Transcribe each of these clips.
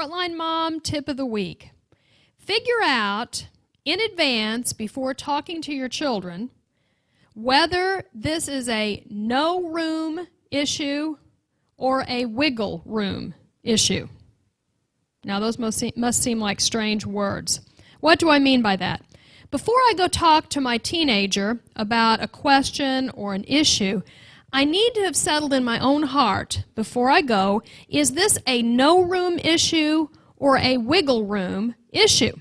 Frontline Mom tip of the week. Figure out in advance, before talking to your children, whether this is a no room issue or a wiggle room issue. Now, those must seem like strange words. What do I mean by that? Before I go talk to my teenager about a question or an issue, I need to have settled in my own heart before I go, is this a no room issue or a wiggle room issue?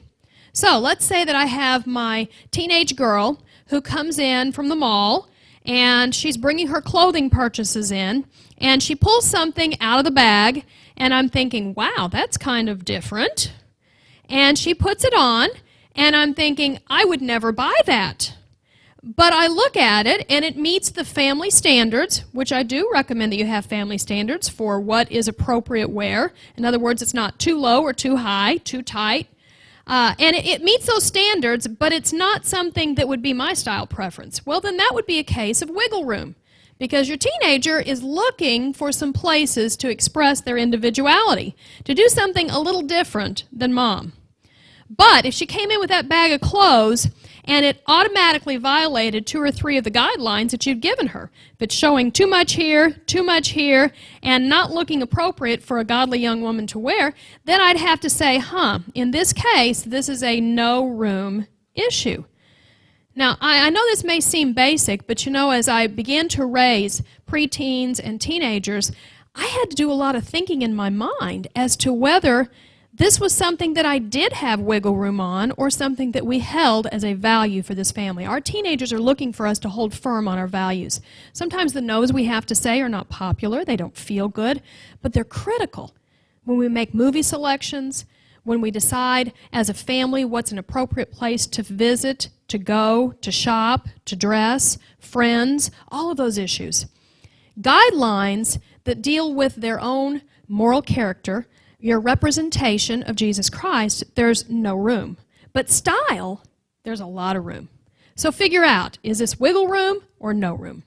So let's say that I have my teenage girl who comes in from the mall and she's bringing her clothing purchases in and she pulls something out of the bag and I'm thinking, wow, that's kind of different. And she puts it on and I'm thinking, I would never buy that. But I look at it and it meets the family standards, which I do recommend that you have family standards for what is appropriate wear. In other words, it's not too low or too high, too tight. And it meets those standards, but it's not something that would be my style preference. Well, then that would be a case of wiggle room, because your teenager is looking for some places to express their individuality, to do something a little different than mom. But if she came in with that bag of clothes and it automatically violated 2 or 3 of the guidelines that you'd given her, if it's showing too much here, and not looking appropriate for a godly young woman to wear, then I'd have to say, in this case, this is a no room issue. Now, I know this may seem basic, but you know, as I began to raise preteens and teenagers, I had to do a lot of thinking in my mind as to whether this was something that I did have wiggle room on or something that we held as a value for this family. Our teenagers are looking for us to hold firm on our values. Sometimes the no's we have to say are not popular, they don't feel good, but they're critical. When we make movie selections, when we decide as a family what's an appropriate place to visit, to go, to shop, to dress, friends, all of those issues. Guidelines that deal with their own moral character, your representation of Jesus Christ, there's no room. But style, there's a lot of room. So figure out, is this wiggle room or no room?